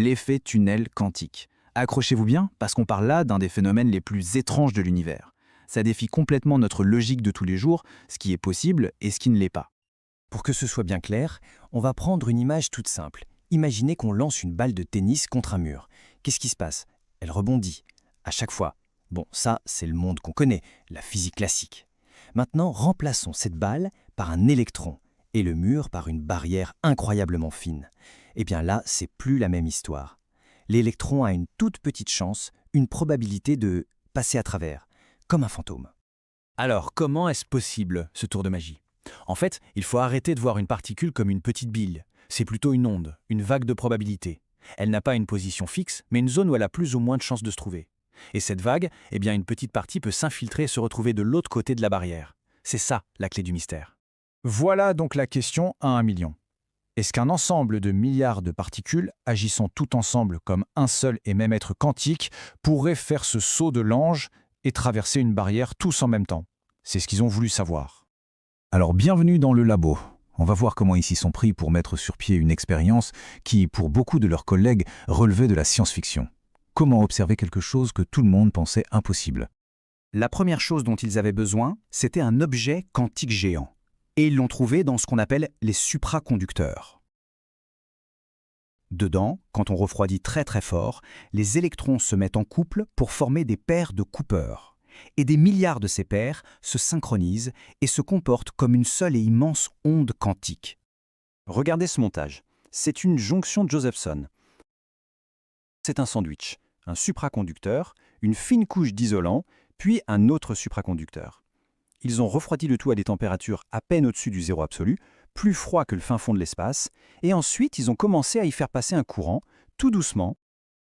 L'effet tunnel quantique. Accrochez-vous bien, parce qu'on parle là d'un des phénomènes les plus étranges de l'univers. Ça défie complètement notre logique de tous les jours, ce qui est possible et ce qui ne l'est pas. Pour que ce soit bien clair, on va prendre une image toute simple. Imaginez qu'on lance une balle de tennis contre un mur. Qu'est-ce qui se passe? Elle rebondit. À chaque fois. Bon, ça, c'est le monde qu'on connaît, la physique classique. Maintenant, remplaçons cette balle par un électron et le mur par une barrière incroyablement fine. Eh bien là, c'est plus la même histoire. L'électron a une toute petite chance, une probabilité de passer à travers, comme un fantôme. Alors, comment est-ce possible, ce tour de magie? En fait, il faut arrêter de voir une particule comme une petite bille. C'est plutôt une onde, une vague de probabilité. Elle n'a pas une position fixe, mais une zone où elle a plus ou moins de chances de se trouver. Et cette vague, eh bien, une petite partie peut s'infiltrer et se retrouver de l'autre côté de la barrière. C'est ça, la clé du mystère. Voilà donc la question à 1 million. Est-ce qu'un ensemble de milliards de particules, agissant tout ensemble comme un seul et même être quantique, pourrait faire ce saut de l'ange et traverser une barrière tous en même temps? C'est ce qu'ils ont voulu savoir. Alors bienvenue dans le labo. On va voir comment ils s'y sont pris pour mettre sur pied une expérience qui, pour beaucoup de leurs collègues, relevait de la science-fiction. Comment observer quelque chose que tout le monde pensait impossible? La première chose dont ils avaient besoin, c'était un objet quantique géant. Et ils l'ont trouvé dans ce qu'on appelle les supraconducteurs. Dedans, quand on refroidit très très fort, les électrons se mettent en couple pour former des paires de Cooper. Et des milliards de ces paires se synchronisent et se comportent comme une seule et immense onde quantique. Regardez ce montage. C'est une jonction de Josephson. C'est un sandwich, un supraconducteur, une fine couche d'isolant, puis un autre supraconducteur. Ils ont refroidi le tout à des températures à peine au-dessus du zéro absolu, plus froid que le fin fond de l'espace, et ensuite ils ont commencé à y faire passer un courant, tout doucement.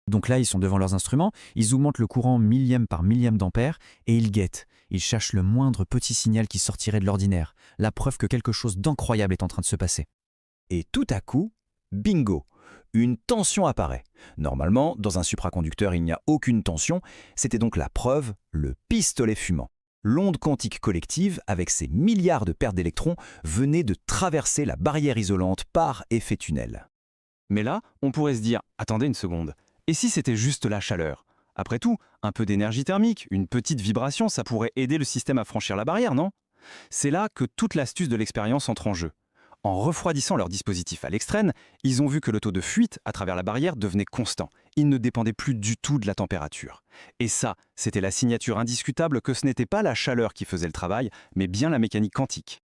Donc là, ils sont devant leurs instruments, ils augmentent le courant millième par millième d'ampère et ils guettent. Ils cherchent le moindre petit signal qui sortirait de l'ordinaire, la preuve que quelque chose d'incroyable est en train de se passer. Et tout à coup, bingo, une tension apparaît. Normalement, dans un supraconducteur, il n'y a aucune tension, c'était donc la preuve, le pistolet fumant. L'onde quantique collective, avec ses milliards de paires d'électrons, venait de traverser la barrière isolante par effet tunnel. Mais là, on pourrait se dire, attendez une seconde, et si c'était juste la chaleur? Après tout, un peu d'énergie thermique, une petite vibration, ça pourrait aider le système à franchir la barrière, non? C'est là que toute l'astuce de l'expérience entre en jeu. En refroidissant leur dispositif à l'extrême, ils ont vu que le taux de fuite à travers la barrière devenait constant. Il ne dépendait plus du tout de la température. Et ça, c'était la signature indiscutable que ce n'était pas la chaleur qui faisait le travail, mais bien la mécanique quantique.